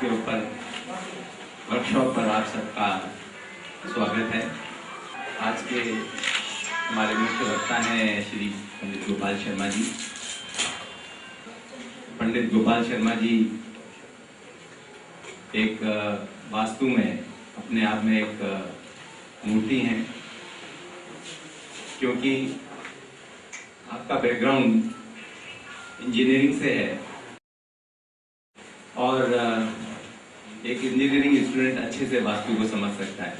के ऊपर वर्कशॉप पर आप सबका स्वागत है। आज के हमारे मुख्य वक्ता हैं श्री पंडित गोपाल शर्मा जी। पंडित गोपाल शर्मा जी एक वास्तु में अपने आप में एक मूर्ति हैं, क्योंकि आपका बैकग्राउंड इंजीनियरिंग से है और एक इंजीनियरिंग स्टूडेंट अच्छे से वास्तु को समझ सकता है।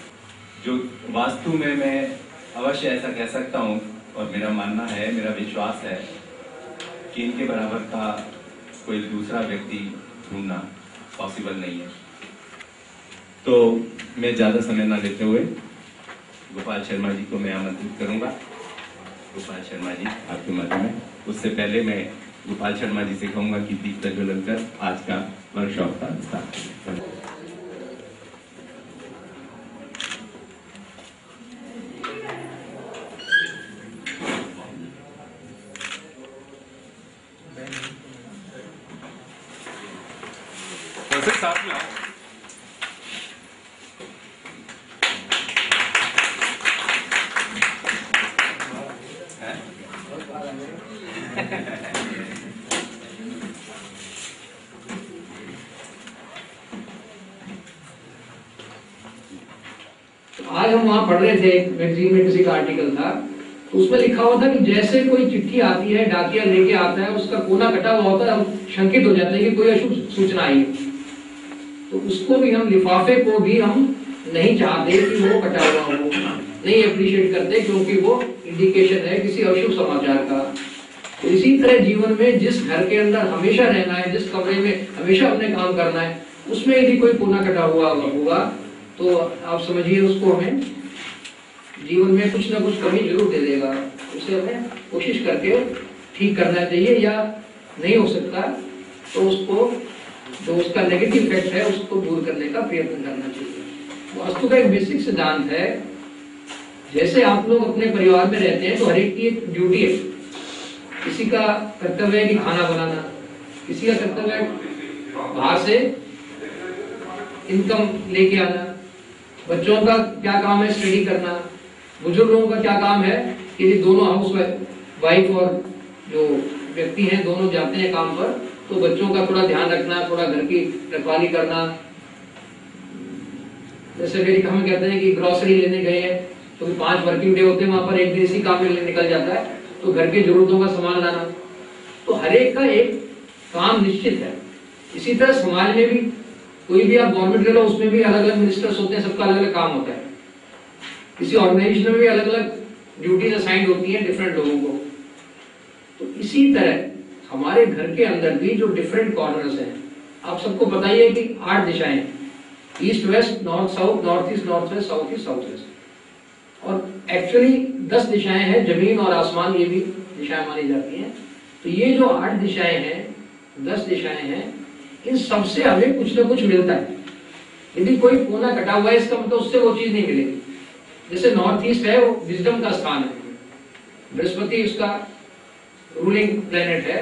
जो वास्तु में मैं अवश्य ऐसा कह सकता हूँ और मेरा मानना है, मेरा विश्वास है कि इनके बराबर का कोई दूसरा व्यक्ति ढूंढना पॉसिबल नहीं है। तो मैं ज़्यादा समय ना लेते हुए गोपाल शर्मा जी को मैं आमंत्रित करूंगा। गोपाल शर्मा जी आपके मध्य में। उससे पहले मैं गोपाल शर्मा जी से कहूंगा कि दीप प्रज्वलन कर आज का वर्कशॉप का स्टार्ट करें। साथ में आज हम वहाँ पढ़ रहे थे, मैगजीन में किसी का आर्टिकल था, तो उसमें लिखा हुआ था कि जैसे कोई चिट्ठी आती है, डाकिया लेके आता है, उसका कोना कटा हुआ होता है, हम शंकित हो जाते हैं कि कोई अशुभ सूचना आई। तो उसको भी हम, लिफाफे को भी हम नहीं चाहते कि वो कटा हुआ हो, नहीं अप्रिशिएट करते, क्योंकि वो इंडिकेशन है किसी अशुभ समाचार का। तो इसी तरह जीवन में जिस घर के अंदर हमेशा रहना है, जिस कमरे में हमेशा अपने काम करना है, उसमें यदि कोई कोना कटा हुआ होगा तो आप समझिए उसको हमें जीवन में कुछ ना कुछ कमी जरूर दे देगा। उसे हमें कोशिश करके ठीक करना चाहिए, या नहीं हो सकता तो उसको, जो उसका नेगेटिव इफेक्ट है, उसको दूर करने का प्रयत्न करना चाहिए। वास्तु का एक बेसिक सिद्धांत है, जैसे आप लोग अपने परिवार में रहते हैं तो हर एक की एक ड्यूटी है। किसी का कर्तव्य है कि खाना बनाना, किसी का कर्तव्य है बाहर से इनकम लेके आना, बच्चों का क्या काम है स्टडी करना, बुजुर्गों का क्या काम है कि दोनों हाउस वाइफ और जो व्यक्ति हैं दोनों जाते हैं काम पर, तो बच्चों का थोड़ा ध्यान रखना, थोड़ा घर की रखवाली करना। जैसे फिर हम कहते हैं कि ग्रोसरी लेने गए हैं तो 5 वर्किंग डे होते हैं, वहां पर एक दिन इसी काम में निकल जाता है, तो घर की जरूरतों का सामान लाना। तो हर एक का एक काम निश्चित है। इसी तरह समाज में भी कोई भी आप गवर्नमेंट ले लो, उसमें भी अलग अलग मिनिस्टर्स होते हैं, सबका अलग अलग काम होता है। किसी ऑर्गेनाइजेशन में भी अलग अलग ड्यूटीज असाइंड होती हैं डिफरेंट लोगों को। तो इसी तरह हमारे घर के अंदर भी जो डिफरेंट कॉर्नर्स हैं, आप सबको बताइए कि 8 दिशाएं, east west, north south, north east north west, south east south west, और एक्चुअली 10 दिशाएं हैं, जमीन और आसमान ये भी दिशाएं मानी जाती हैं। तो ये जो 8 दिशाएं हैं, 10 दिशाएं हैं, इन सबसे हमें कुछ ना कुछ मिलता है। यदि कोई कोना कटा हुआ है, इसका मतलब उससे वो चीज नहीं मिलेगी। जैसे नॉर्थ ईस्ट है, वो विजडम का स्थान है, बृहस्पति उसका रूलिंग प्लेनेट है,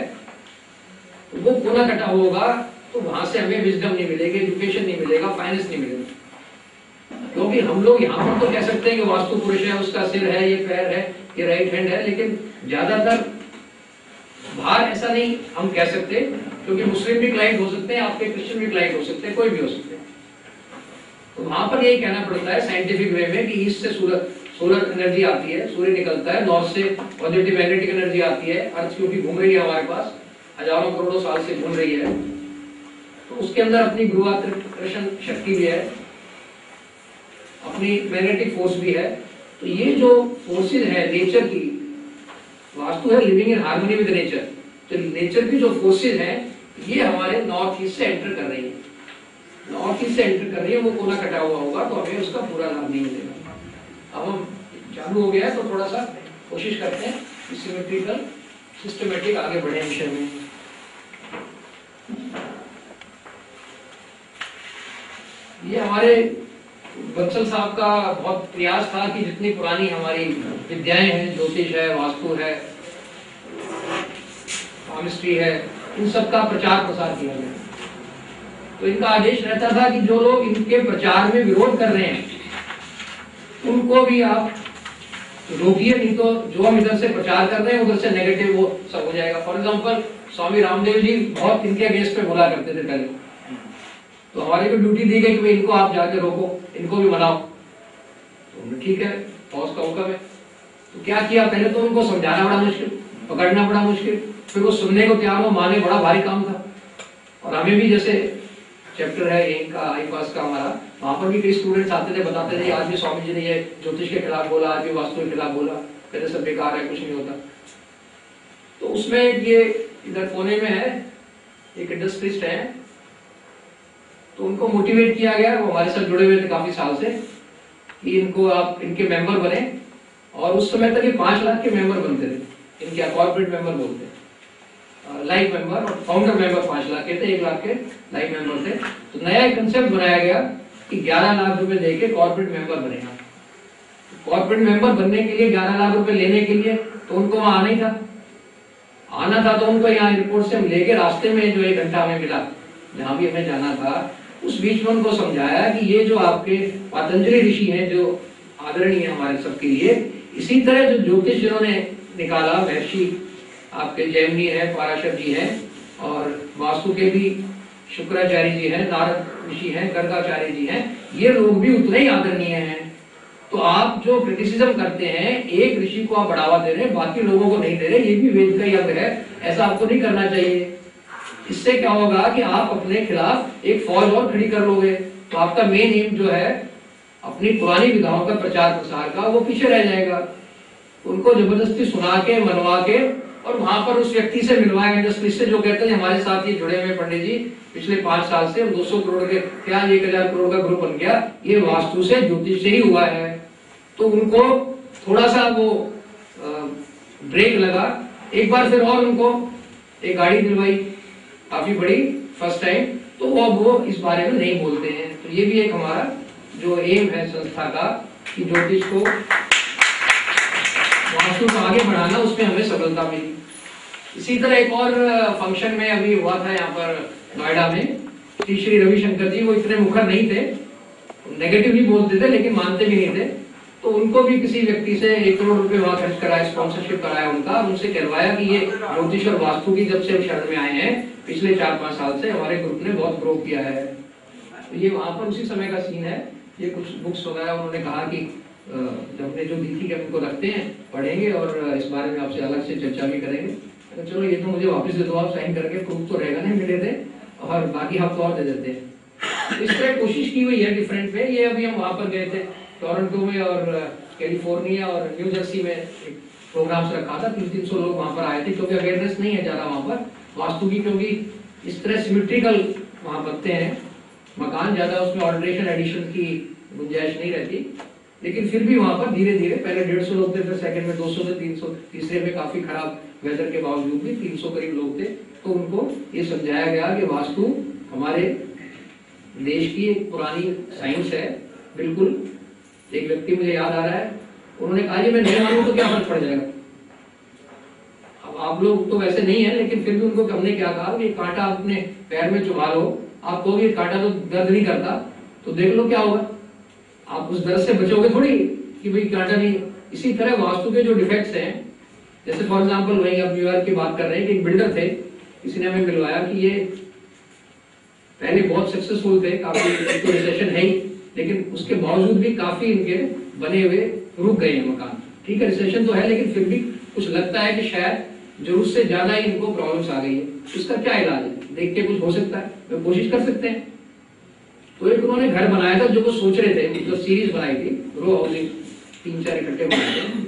वो कोना कटा होगा तो वहां से हमें विजडम नहीं मिलेगी, एजुकेशन नहीं मिलेगा, फाइनेंस नहीं मिलेगा। क्योंकि हम लोग यहाँ पर तो कह सकते हैं कि वास्तु पुरुष है, उसका सिर है, ये पैर है, ये राइट हैंड है, लेकिन ज्यादातर बाहर ऐसा नहीं हम कह सकते, क्योंकि मुस्लिम भी क्लाइंट हो सकते हैं, आपके क्रिश्चियन भी क्लाइंट हो सकते हैं, कोई भी हो सकते हैं। तो वहां पर यही कहना पड़ता है साइंटिफिक वे में कि ईस्ट से सोलर एनर्जी आती है, सूर्य निकलता है, नॉर्थ से पॉजिटिव मैग्नेटिक एनर्जी आती है, अर्थ क्योंकि घूम रही है हमारे पास, हजारों करोड़ों साल से घूम रही है, तो उसके अंदर अपनी गुरुत्वाकर्षण शक्ति भी है, अपनी मैग्नेटिक फोर्स भी है। तो ये जो फोर्सेज है नेचर की, वास्तु है living in harmony with nature, तो नेचर की जो फोर्सेज हैं ये हमारे नॉर्थ ईस्ट से एंटर कर रही है, नॉर्थ ईस्ट से एंटर कर रही है। वो कोना कटा हुआ होगा तो हमें उसका पूरा लाभ नहीं मिलेगा। अब हम चालू हो गया है तो थोड़ा सा कोशिश करते हैं सिमेट्रिकल सिस्टमेटिक आगे बढ़े विषय में। ये हमारे बंसल साहब का बहुत प्रयास था कि जितनी पुरानी हमारी विद्याएं हैं, ज्योतिष है, वास्तु है, केमिस्ट्री है, इन सब का प्रचार प्रसार किया गया। तो इनका आदेश रहता था कि जो लोग इनके प्रचार में विरोध कर रहे हैं उनको भी आप रोकिए, नहीं तो जो हम इधर से प्रचार कर रहे हैं उधर से नेगेटिव वो सब हो जाएगा। फॉर एग्जाम्पल स्वामी रामदेव जी बहुत इनके अगेंस्ट पे बोला करते थे पहले, तो हमारी भी ड्यूटी दी गई कि भाई इनको आप जाके रोको, इनको भी मनाओ। तो ठीक है, बॉस का हुक्म है। तो क्या किया, पहले तो उनको समझाना बड़ा मुश्किल, पकड़ना बड़ा मुश्किल, फिर वो सुनने को तैयार हो, माने, बड़ा भारी काम था। और हमें भी जैसे चैप्टर है इनका आईपास का हमारा, वहां पर भी कई स्टूडेंट्स आते थे, बताते थे आज भी स्वामी जी ने ये ज्योतिष के खिलाफ बोला, आज भी वास्तु के खिलाफ बोला, कहते सब बेकार है, कुछ नहीं होता। तो उसमें ये इधर कोने में है एक इंडस्ट्रिस्ट है, तो उनको मोटिवेट किया गया, वो हमारे साथ जुड़े हुए थे काफी साल से, कि इनको आप इनके मेंबर बने। और उस समय तक ये 5 लाख के मेंबर बनते थे, इनके कॉर्पोरेट मेंबर बोलते हैं, लाइव मेंबर, और फाउंडर मेंबर 5 लाख के थे, 1 लाख के लाइव मेंबर थे। तो नया एक कंसेप्ट बनाया गया कि 11 लाख रुपए देके कॉर्पोरेट मेंबर बनेगा। कॉर्पोरेट मेंबर बनने के लिए 11 लाख रुपए लेने के लिए तो उनको वहां आना ही था, तो उनको यहाँ एयरपोर्ट से हम लेके रास्ते में जो 1 घंटा हमें मिला जहां भी हमें जाना था, उस बीच में उनको समझाया कि ये जो आपके पतंजलि ऋषि हैं जो आदरणीय है हमारे सबके लिए, इसी तरह जो ज्योतिष जिन्होंने निकाला, महर्षि आपके जैमिनी है, पराशर जी हैं, और वास्तु के भी शुक्राचार्य जी हैं, नारद ऋषि हैं, गर्गाचार्य जी हैं, ये लोग भी उतने ही आदरणीय हैं। तो आप जो क्रिटिसिज्म करते हैं, एक ऋषि को आप बढ़ावा दे रहे हैं, बाकी लोगों को नहीं दे रहे, ये भी वेद का ही अंग है, ऐसा आपको नहीं करना चाहिए। इससे क्या होगा कि आप अपने खिलाफ एक फौज और खड़ी कर लोगे, तो आपका मेन एम जो है अपनी पुरानी विधाओं का प्रचार प्रसार का, वो पीछे रह जाएगा। उनको जबरदस्ती सुना के, मनवा के, और वहां पर उस व्यक्ति से मिलवाएंगे इंडस्ट्री से, जो कहते हैं हमारे साथ ये जुड़े हुए पंडित जी पिछले 5 साल से 200 करोड़ के, क्या 1000 करोड़ का ग्रुप बन गया, ये वास्तु से, ज्योतिष से ही हुआ है। तो उनको थोड़ा सा वो ब्रेक लगा। एक बार फिर और उनको एक गाड़ी दिलवाई काफी बड़ी, फर्स्ट टाइम, तो वो इस बारे में नहीं बोलते हैं। तो ये भी एक हमारा जो एम है संस्था का, कि ज्योतिष को, वास्तु को आगे बढ़ाना, उसमें हमें सफलता मिली। इसी तरह एक और फंक्शन में अभी हुआ था यहाँ पर नोएडा में, श्री रविशंकर जी, वो इतने मुखर नहीं थे, नेगेटिव ही बोलते थे लेकिन मानते भी नहीं थे। तो उनको भी किसी व्यक्ति से 1 करोड़ रुपए वहां खर्च कराया, स्पॉन्सरशिप कराया उनका, उनसे कहलवाया कि ये ज्योतिष और वास्तु की जब से हम शरण में आए हैं पिछले 4-5 साल से, हमारे ग्रुप ने बहुत ग्रो किया है। तो ये वहां पर उसी समय का सीन है। ये कुछ बुक्स वगैरह उन्होंने कहा कि जब हमने जो दी थी कि हम इनको रखते हैं, पढ़ेंगे और इस बारे में आपसे अलग से चर्चा भी करेंगे। तो चलो ये तो मुझे वापस दे दो आप, साइन करके, प्रूफ तो रहेगा नहीं मिले थे, और बाकी हफ्ते और दे देते हैं। इस तरह कोशिश की हुई है डिफरेंट पे। ये अभी हम वहां पर गए थे टोरंटो में और कैलिफोर्निया और न्यू जर्सी में एक प्रोग्राम्स रखा था, 300 लोग वहां पर आए थे, क्योंकि अवेयरनेस नहीं है ज्यादा वहां पर वास्तु की, क्योंकि इस तरह सिमेट्रिकल वहां बनते हैं मकान, ज्यादा उसमें ऑल्टरेशन एडिशन की गुंजाइश नहीं रहती। लेकिन फिर भी वहां पर धीरे धीरे, पहले 150 लोग थे, फिर सेकंड में 200 से 300, तीसरे में काफी खराब वेदर के बावजूद भी 300 करीब लोग थे। तो उनको ये समझाया गया कि वास्तु हमारे देश की एक पुरानी साइंस है, बिल्कुल। एक व्यक्ति मुझे याद आ रहा है, उन्होंने कहा जी मैं नहीं मानूं तो क्या फर्क पड़ जाएगा। अब आप लोग तो वैसे नहीं है, लेकिन फिर भी उनको हमने क्या कहा कि कांटा अपने पैर में चुभा लो, आप कहोगे कांटा तो दर्द नहीं करता, तो देख लो क्या होगा, आप उस दर्द से बचोगे थोड़ी कि भाई कांटा नहीं। इसी तरह वास्तु के जो डिफेक्ट्स हैं, जैसे फॉर एग्जाम्पल वही आप न्यूयॉर्क की बात कर रहे हैं कि एक बिल्डर थे, किसी ने हमें मिलवाया कि ये पहले बहुत सक्सेसफुल थे, काफी तो रिसेशन है ही, लेकिन उसके बावजूद भी काफी इनके बने हुए रुक गए हैं मकान। ठीक है, रिसेशन तो है, लेकिन फिर भी कुछ लगता है कि शायद जरूरत से ज्यादा ही इनको प्रॉब्लम्स आ गई है। इसका क्या इलाज है, देख के कुछ हो सकता है, वे कोशिश कर सकते हैं। तो एक उन्होंने घर बनाया था, जो वो सोच रहे थे, मतलब सीरीज बनाई थी, रो हाउसिंग 3-4 इकट्ठे बनाए थे।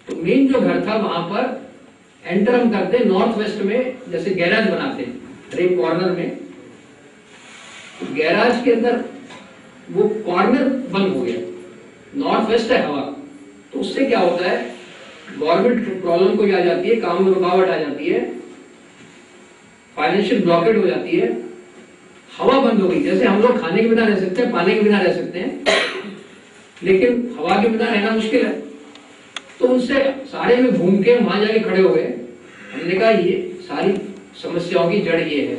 तो मेन जो घर था वहां पर एंटर हम करते नॉर्थ वेस्ट में, जैसे गैराज बनाते हैं हर एक कॉर्नर में, तो गैराज के अंदर वो कॉर्नर बंद हो गया, नॉर्थ वेस्ट है हवा, तो उससे क्या होता है, गवर्नमेंट प्रॉब्लम कोई आ जाती है, काम में रुकावट आ जाती है, फाइनेंशियल ब्लॉकेड हो जाती है, हवा बंद हो गई। जैसे हम लोग खाने के बिना रह सकते हैं, पानी के बिना रह सकते हैं, लेकिन हवा के बिना रहना मुश्किल है। तो उनसे सारे में घूम के वहां जाके खड़े हो गए। हमने कहा ये सारी समस्याओं की जड़ ये है।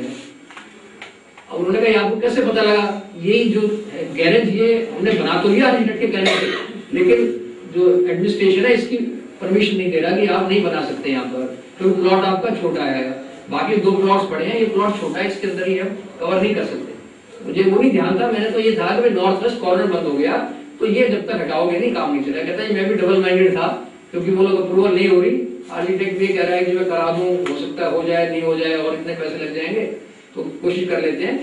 अब उन्होंने कहा ये आपको कैसे पता लगा? यही जो गैरेज ये हमने बना तो लिया आर्किटेक्ट के कहने से, लेकिन जो एडमिनिस्ट्रेशन है इसकी परमिशन नहीं दे रहा कि आप नहीं बना सकते यहाँ पर, क्योंकि प्लॉट आपका छोटा है। बाकी 2 प्लॉट्स पड़े हैं, ये प्लॉट छोटा है, इसके अंदर ही हम कवर नहीं कर सकते। मुझे वो नहीं ध्यान था, मैंने तो ये था कि नॉर्थ वेस्ट कॉर्नर बंद हो गया तो ये जब तक हटाओगे नहीं काम नहीं चलेगा। कहता है मैं भी डबल माइंडेड था, क्योंकि वो लोग अप्रूवल नहीं हो रही, आर्किटेक्ट भी कह रहा है कि मैं करा दूं, हो सकता है हो जाए नहीं हो जाए और इतने पैसे लग जाएंगे, तो कोशिश कर लेते हैं।